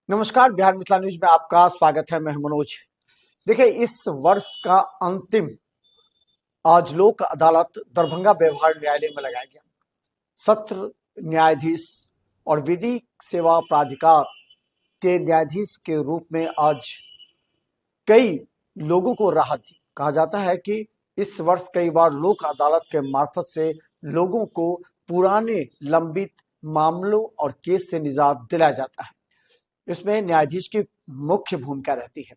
नमस्कार। बिहार मिथिला न्यूज में आपका स्वागत है। मैं हूं मनोज। देखिए, इस वर्ष का अंतिम आज लोक अदालत दरभंगा व्यवहार न्यायालय में लगाया गया। सत्र न्यायाधीश और विधिक सेवा प्राधिकार के न्यायाधीश के रूप में आज कई लोगों को राहत दी। कहा जाता है कि इस वर्ष कई बार लोक अदालत के मार्फत से लोगों को पुराने लंबित मामलों और केस से निजात दिलाया जाता है। इसमें न्यायाधीश की मुख्य भूमिका रहती है।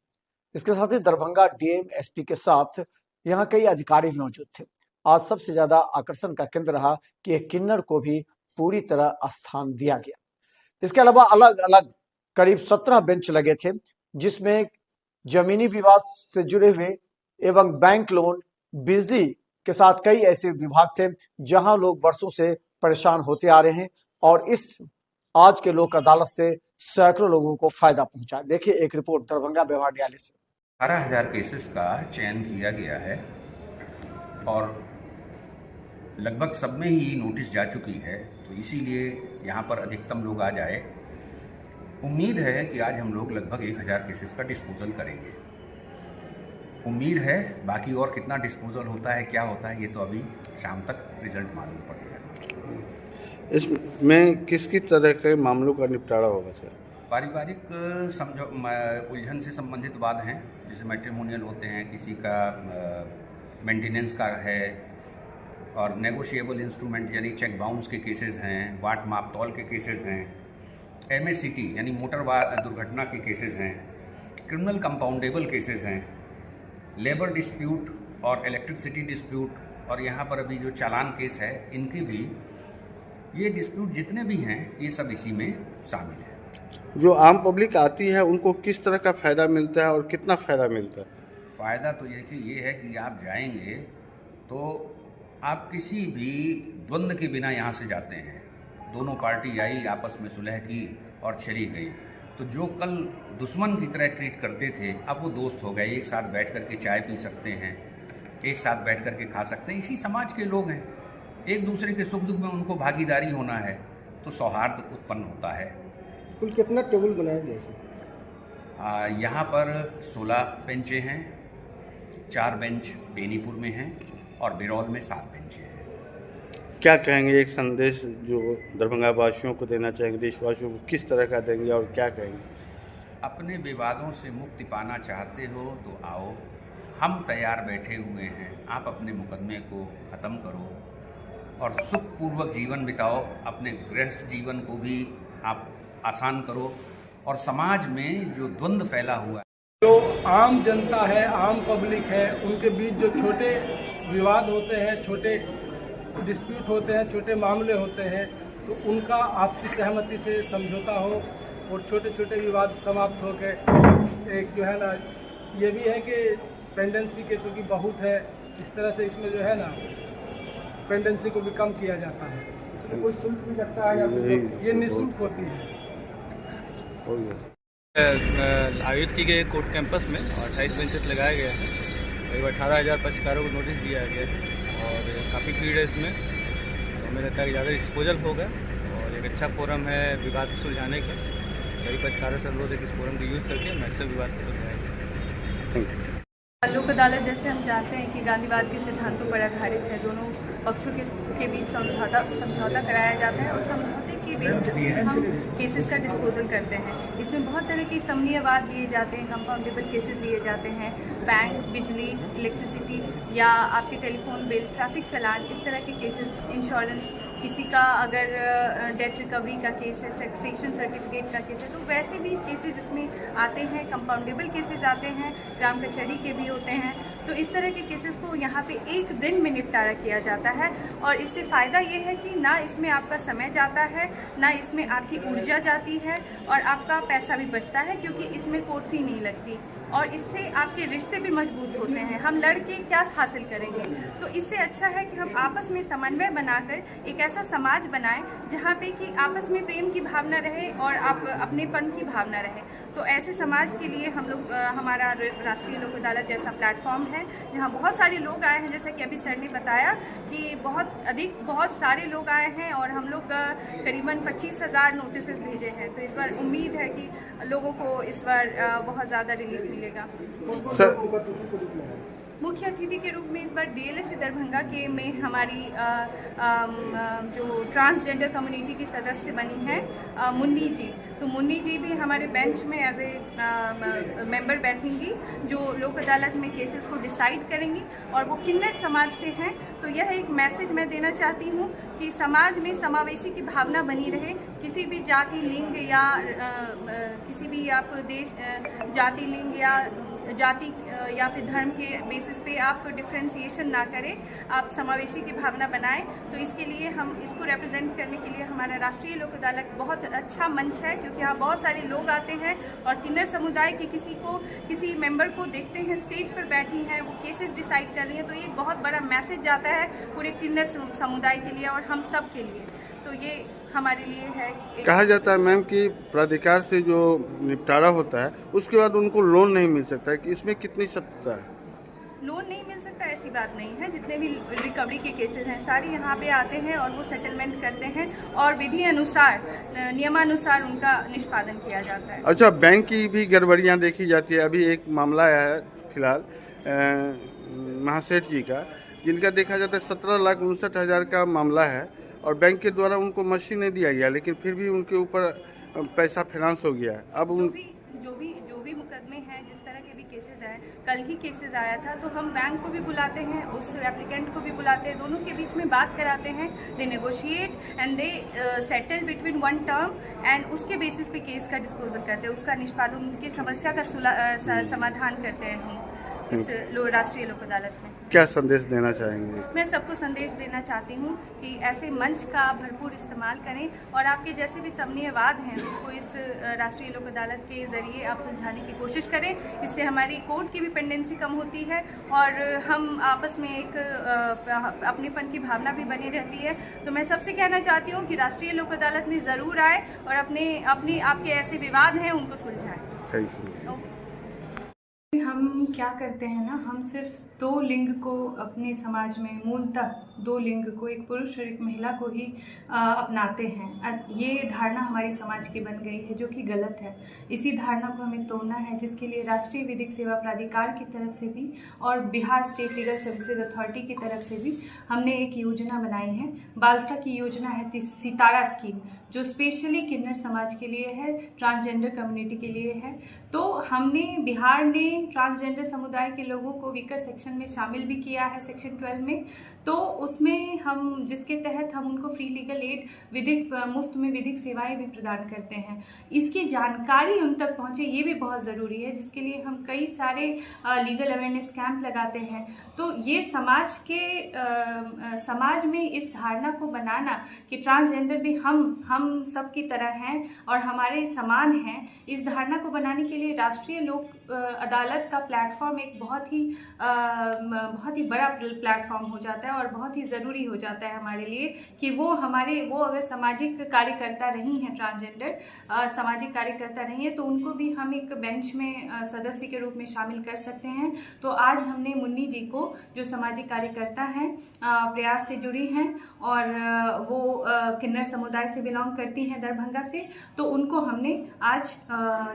इसके साथ ही दरभंगा डीएम एसपी के साथ यहाँ कई अधिकारी भी मौजूद थे। आज सबसे ज्यादा आकर्षण का केंद्र रहा कि एक किन्नर को भी पूरी तरह स्थान दिया गया। इसके अलावा अलग अलग करीब 17 बेंच लगे थे, जिसमें जमीनी विवाद से जुड़े हुए एवं बैंक लोन, बिजली के साथ कई ऐसे विभाग थे जहां लोग वर्षों से परेशान होते आ रहे हैं और इस आज के लोक अदालत से सैकड़ों लोगों को फायदा पहुंचा। देखिए एक रिपोर्ट दरभंगा व्यवहार न्यायालय से। 18,000 केसेस का चयन किया गया है और लगभग सब में ही नोटिस जा चुकी है, तो इसीलिए यहाँ पर अधिकतम लोग आ जाए। उम्मीद है कि आज हम लोग लगभग 1,000 केसेस का डिस्पोजल करेंगे। उम्मीद है, बाकी और कितना डिस्पोजल होता है, क्या होता है, ये तो अभी शाम तक रिजल्ट मालूम पड़ेगा। इसमें किस किस तरह के मामलों का निपटारा होगा सर? पारिवारिक उलझन से संबंधित वाद हैं, जैसे मैट्रिमोनियल होते हैं, किसी का मेंटेनेंस का है, और नेगोशिएबल इंस्ट्रूमेंट यानी चेक बाउंस के केसेस हैं, वाट माप तौल के केसेस हैं, MACT यानी मोटर दुर्घटना के केसेस हैं, क्रिमिनल कंपाउंडेबल केसेस हैं, लेबर डिस्प्यूट और इलेक्ट्रिसिटी डिस्प्यूट, और यहाँ पर अभी जो चालान केस है इनके भी, ये डिस्प्यूट जितने भी हैं ये सब इसी में शामिल है। जो आम पब्लिक आती है उनको किस तरह का फ़ायदा मिलता है और कितना फ़ायदा मिलता है? फ़ायदा तो ये है कि आप जाएंगे तो आप किसी भी द्वंद्व के बिना यहाँ से जाते हैं। दोनों पार्टी आई, आपस में सुलह की और चली गई, तो जो कल दुश्मन की तरह ट्रीट करते थे अब वो दोस्त हो गए। एक साथ बैठ कर के चाय पी सकते हैं, एक साथ बैठ कर के खा सकते हैं। इसी समाज के लोग हैं, एक दूसरे के सुख दुख में उनको भागीदारी होना है तो सौहार्द उत्पन्न होता है। कुल कितना टेबल बनाया गया सर? यहाँ पर 16 बेंचें हैं, 4 बेंच बेनीपुर में हैं और बिरौल में 7 बेंचें हैं। क्या कहेंगे, एक संदेश जो दरभंगा वासियों को देना चाहेंगे, देशवासियों को किस तरह का देंगे और क्या कहेंगे? अपने विवादों से मुक्ति पाना चाहते हो तो आओ, हम तैयार बैठे हुए हैं। आप अपने मुकदमे को ख़त्म करो और सुखपूर्वक जीवन बिताओ। अपने गृहस्थ जीवन को भी आप आसान करो और समाज में जो द्वंद्व फैला हुआ है, जो आम जनता है, आम पब्लिक है, उनके बीच जो छोटे विवाद होते हैं, छोटे डिस्प्यूट होते हैं, छोटे मामले होते हैं, तो उनका आपसी सहमति से समझौता हो और छोटे छोटे विवाद समाप्त हो के एक जो है ना, ये भी है कि पेंडेंसी केसों की बहुत है, इस तरह से इसमें जो है ना पेंडेंसी को भी कम किया जाता है। इसमें कोई शुल्क भी लगता है या फिर ये निःशुल्क होती है? आयोजित की गई कोर्ट कैंपस में 28 बेंचेस लगाया गया है। करीब 18,000 पक्षकारों को नोटिस दिया गया है और काफ़ी भीड़ है इसमें, तो हमें लगता है कि ज़्यादा डिस्पोजल होगा और एक अच्छा फोरम है विवाद को सुलझाने का। सभी पक्षकारों से अनुरोध है कि इस फोरम को यूज़ करके मैक्सिमम विवाद को सुलझाएंगे। लोक अदालत जैसे हम जानते हैं कि गांधीवाद के सिद्धांतों पर आधारित है। दोनों पक्षों के बीच समझौता कराया जाता है और समझौते के बेसिस पे हम केसेस का डिस्पोजल करते हैं। इसमें बहुत तरह के समनीय वाद लिए जाते हैं, कंपाउंडेबल केसेस लिए जाते हैं। बैंक, बिजली, इलेक्ट्रिसिटी या आपके टेलीफोन बिल, ट्रैफिक चालान, इस तरह के केसेस, इंश्योरेंस, किसी का अगर डेट रिकवरी का केस है, सक्सेशन सर्टिफिकेट का केस है, तो वैसे भी केसेस इसमें आते हैं। कंपाउंडेबल केसेस आते हैं, ग्राम कचहरी के भी होते हैं। तो इस तरह के केसेस को यहाँ पे एक दिन में निपटारा किया जाता है और इससे फ़ायदा ये है कि ना इसमें आपका समय जाता है, ना इसमें आपकी ऊर्जा जाती है और आपका पैसा भी बचता है, क्योंकि इसमें कोर्ट फी नहीं लगती और इससे आपके रिश्ते भी मजबूत होते हैं। हम लड़के क्या हासिल करेंगे, तो इससे अच्छा है कि हम आपस में समन्वय बनाकर एक ऐसा समाज बनाएं जहाँ पे कि आपस में प्रेम की भावना रहे और आप अपनेपन की भावना रहे। तो ऐसे समाज के लिए हम लोग हमारा राष्ट्रीय लोक अदालत जैसा प्लेटफॉर्म है जहाँ बहुत सारे लोग आए हैं। जैसा कि अभी सर ने बताया कि बहुत सारे लोग आए हैं और हम लोग करीबन 25,000 नोटिसेस भेजे हैं। तो इस बार उम्मीद है कि लोगों को इस बार बहुत ज़्यादा रिलीफ मिलेगा। मुख्य अतिथि के रूप में इस बार डीएलएसए दरभंगा के में हमारी जो ट्रांसजेंडर कम्युनिटी की सदस्य बनी है मुन्नी जी। तो मुन्नी जी भी हमारे बेंच में एज ए मेंबर बैठेंगी जो लोक अदालत में केसेस को डिसाइड करेंगी और वो किन्नर समाज से हैं। तो यह एक मैसेज मैं देना चाहती हूँ कि समाज में समावेशी की भावना बनी रहे। किसी भी जाति लिंग या किसी भी आप देश जाति लिंग या फिर धर्म के बेसिस पे आप डिफ्रेंसिएशन ना करें, आप समावेशी की भावना बनाएं। तो इसके लिए हम इसको रिप्रेजेंट करने के लिए हमारा राष्ट्रीय लोक अदालत बहुत अच्छा मंच है, क्योंकि यहाँ बहुत सारे लोग आते हैं और किन्नर समुदाय के किसी मेंबर को देखते हैं स्टेज पर बैठी हैं, वो केसेस डिसाइड कर रही हैं। तो ये बहुत बड़ा मैसेज जाता है पूरे किन्नर समुदाय के लिए और हम सब के लिए। तो ये हमारे लिए है। कहा जाता है मैम कि प्राधिकार से जो निपटारा होता है उसके बाद उनको लोन नहीं मिल सकता है, कि इसमें कितनी सत्यता है? लोन नहीं मिल सकता ऐसी बात नहीं है। जितने भी रिकवरी के केसेस हैं सारे यहाँ पे आते हैं और वो सेटलमेंट करते हैं और विधि अनुसार नियमानुसार उनका निष्पादन किया जाता है। अच्छा, बैंक की भी गड़बड़ियाँ देखी जाती है। अभी एक मामला आया है फिलहाल महासेठ जी का, जिनका देखा जाता है 17,59,000 का मामला है और बैंक के द्वारा उनको मशीनें दिया गया, लेकिन फिर भी उनके ऊपर पैसा फाइनेंस हो गया है। अब जो भी मुकदमे हैं, जिस तरह के भी केसेस आए, कल ही केसेस आया था, तो हम बैंक को भी बुलाते हैं, उस एप्लीकेंट को भी बुलाते हैं, दोनों के बीच में बात कराते हैं। They negotiate and they settle between one term एंड उसके बेसिस पे केस का डिस्पोजल करते हैं, उसका निष्पादन, उनकी समस्या का समाधान करते हैं हम इस राष्ट्रीय लोक अदालत में। क्या संदेश देना चाहेंगे? मैं सबको संदेश देना चाहती हूँ कि ऐसे मंच का भरपूर इस्तेमाल करें और आपके जैसे भी समन्वयवाद हैं उसको इस राष्ट्रीय लोक अदालत के ज़रिए आप सुलझाने की कोशिश करें। इससे हमारी कोर्ट की भी पेंडेंसी कम होती है और हम आपस में एक अपनेपन की भावना भी बनी रहती है। तो मैं सबसे कहना चाहती हूँ कि राष्ट्रीय लोक अदालत में ज़रूर आए और अपने आपके ऐसे विवाद हैं उनको सुलझाएँ। Thank you. हम क्या करते हैं ना, हम सिर्फ दो लिंग को अपने समाज में, मूलतः दो लिंग को, एक पुरुष और एक महिला को ही अपनाते हैं। ये धारणा हमारी समाज की बन गई है जो कि गलत है। इसी धारणा को हमें तोड़ना है, जिसके लिए राष्ट्रीय विधिक सेवा प्राधिकार की तरफ से भी और Bihar state legal services authority की तरफ से भी हमने एक योजना बनाई है। बालसा की योजना है सितारा स्कीम, जो स्पेशली किन्नर समाज के लिए है, ट्रांसजेंडर कम्युनिटी के लिए है। तो हमने बिहार ने ट्रांसजेंडर समुदाय के लोगों को वीकर सेक्शन में शामिल भी किया है, सेक्शन 12 में। तो उसमें हम, जिसके तहत हम उनको फ्री लीगल एड, मुफ्त में विधिक सेवाएं भी प्रदान करते हैं। इसकी जानकारी उन तक पहुंचे ये भी बहुत ज़रूरी है, जिसके लिए हम कई सारे लीगल अवेयरनेस कैंप लगाते हैं। तो ये समाज में इस धारणा को बनाना कि ट्रांसजेंडर भी हम सब की तरह हैं और हमारे समान हैं, इस धारणा को बनाने के लिए राष्ट्रीय लोक अदालत का प्लेटफॉर्म एक बहुत ही बड़ा प्लेटफॉर्म हो जाता है और बहुत ही ज़रूरी हो जाता है हमारे लिए कि वो अगर सामाजिक कार्यकर्ता नहीं हैं, ट्रांसजेंडर सामाजिक कार्यकर्ता नहीं है, तो उनको भी हम एक बेंच में सदस्य के रूप में शामिल कर सकते हैं। तो आज हमने मुन्नी जी को, जो सामाजिक कार्यकर्ता हैं, प्रयास से जुड़ी हैं और वो किन्नर समुदाय से बिलोंग करती हैं दरभंगा से, तो उनको हमने आज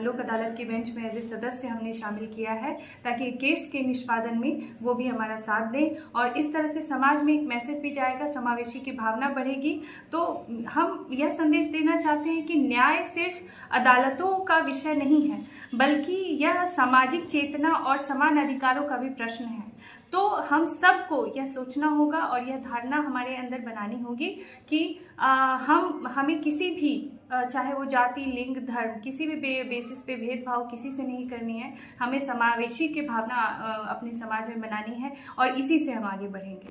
लोक अदालत के बेंच में एज ए सदस्य हमने शामिल किया है, ताकि केस के निष्पादन में वो भी हमारा साथ दें और इस तरह से समाज में एक मैसेज भी जाएगा, समावेशी की भावना बढ़ेगी। तो हम यह संदेश देना चाहते हैं कि न्याय सिर्फ अदालतों का विषय नहीं है, बल्कि यह सामाजिक चेतना और समान अधिकारों का भी प्रश्न है। तो हम सबको यह सोचना होगा और यह धारणा हमारे अंदर बनानी होगी कि हमें किसी भी, चाहे वो जाति, लिंग, धर्म, किसी भी बेसिस पे भेदभाव किसी से नहीं करनी है। हमें समावेशी की भावना अपने समाज में बनानी है और इसी से हम आगे बढ़ेंगे।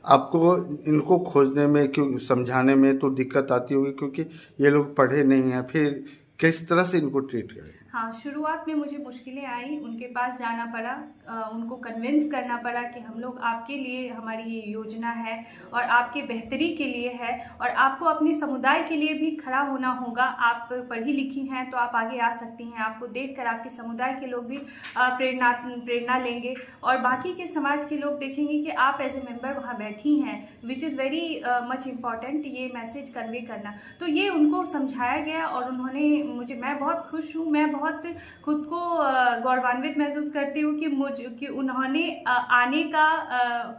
आपको इनको खोजने में, क्यों समझाने में तो दिक्कत आती होगी, क्योंकि ये लोग पढ़े नहीं हैं, फिर किस तरह से इनको ट्रीट करें? हाँ, शुरुआत में मुझे मुश्किलें आई, उनके पास जाना पड़ा, उनको कन्विंस करना पड़ा कि हम लोग आपके लिए, हमारी ये योजना है और आपके बेहतरी के लिए है और आपको अपने समुदाय के लिए भी खड़ा होना होगा। आप पढ़ी लिखी हैं तो आप आगे आ सकती हैं, आपको देखकर आपके समुदाय के लोग भी प्रेरणा लेंगे और बाकी के समाज के लोग देखेंगे कि आप एज ए मेंबर वहाँ बैठी हैं, which is very much important ये मैसेज कन्वे करना। तो ये उनको समझाया गया और उन्होंने मैं बहुत खुश हूँ, मैं बहुत खुद को गौरवान्वित महसूस करती हूँ कि उन्होंने आने का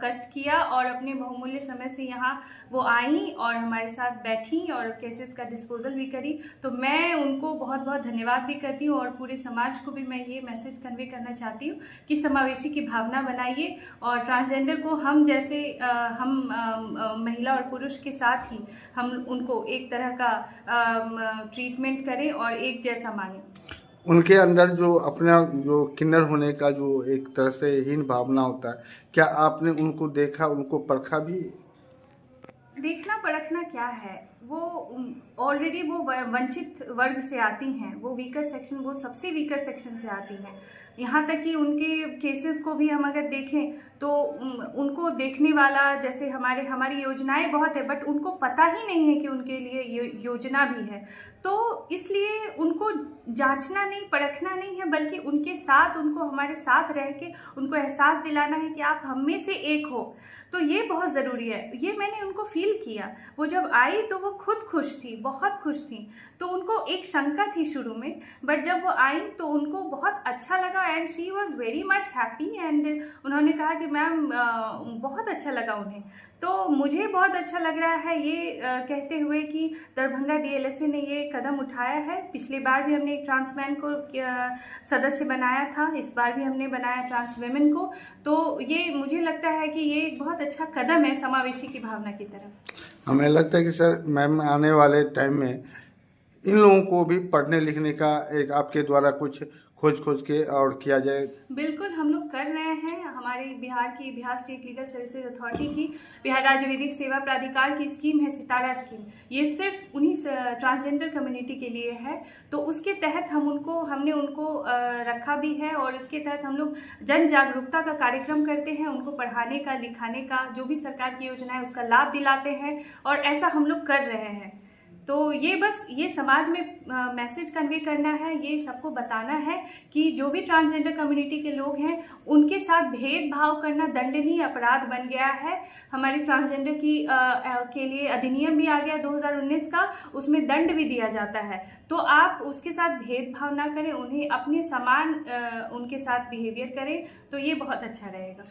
कष्ट किया और अपने बहुमूल्य समय से यहाँ वो आई और हमारे साथ बैठी और केसेस का डिस्पोजल भी करी। तो मैं उनको बहुत बहुत धन्यवाद भी करती हूँ और पूरे समाज को भी मैं ये मैसेज कन्वे करना चाहती हूँ कि समावेशी की भावना बनाइए और ट्रांसजेंडर को हम जैसे महिला और पुरुष के साथ ही हम उनको एक तरह का ट्रीटमेंट करें और एक जैसा माने। उनके अंदर जो अपना जो किन्नर होने का जो एक तरह से हीन भावना होता है, क्या आपने उनको देखा, उनको परखा भी? देखना परखना क्या है, वो ऑलरेडी वो वंचित वर्ग से आती हैं, वो वीकर सेक्शन, वो सबसे वीकर सेक्शन से आती हैं। यहाँ तक कि उनके केसेस को भी हम अगर देखें तो उनको देखने वाला, जैसे हमारी योजनाएं बहुत है बट उनको पता ही नहीं है कि उनके लिए योजना भी है। तो इसलिए उनको जांचना नहीं, परखना नहीं है, बल्कि उनके साथ, उनको हमारे साथ रह के उनको एहसास दिलाना है कि आप हम में से एक हो। तो ये बहुत ज़रूरी है, ये मैंने उनको फील किया। वो जब आई तो वो खुद खुश थी, बहुत खुश थी। तो उनको एक शंका थी शुरू में, बट जब वो आई तो उनको बहुत अच्छा लगा and she was very much happy and उन्होंने कहा कि मैम बहुत अच्छा लगा उन्हें। तो मुझे बहुत अच्छा लग रहा है ये कहते हुए कि दरभंगा डीएलएसए ने ये कदम उठाया है। पिछली बार भी हमने एक ट्रांसमैन को सदस्य बनाया था, इस बार भी हमने बनाया ट्रांस वेमेन को। तो ये मुझे लगता है कि ये एक बहुत अच्छा कदम है समावेशी की भावना की तरफ। हमें लगता है कि सर मैम आने वाले टाइम में इन लोगों को भी पढ़ने लिखने का एक आपके द्वारा कुछ खोज के और किया जाए। बिल्कुल हम लोग कर रहे हैं। हमारे Bihar state legal services authority की बिहार राज्य विधिक सेवा प्राधिकार की स्कीम है सितारा स्कीम, ये सिर्फ उन्हीं ट्रांसजेंडर कम्युनिटी के लिए है। तो उसके तहत हमने उनको रखा भी है और इसके तहत हम लोग जन जागरूकता का कार्यक्रम करते हैं, उनको पढ़ाने का, लिखाने का, जो भी सरकार की योजना है उसका लाभ दिलाते हैं और ऐसा हम लोग कर रहे हैं। तो ये समाज में मैसेज कन्वे करना है, ये सबको बताना है कि जो भी ट्रांसजेंडर कम्युनिटी के लोग हैं उनके साथ भेदभाव करना दंडनीय अपराध बन गया है। हमारे ट्रांसजेंडर के लिए अधिनियम भी आ गया 2019 का, उसमें दंड भी दिया जाता है। तो आप उसके साथ भेदभाव ना करें, उन्हें अपने समान उनके साथ बिहेवियर करें, तो ये बहुत अच्छा रहेगा।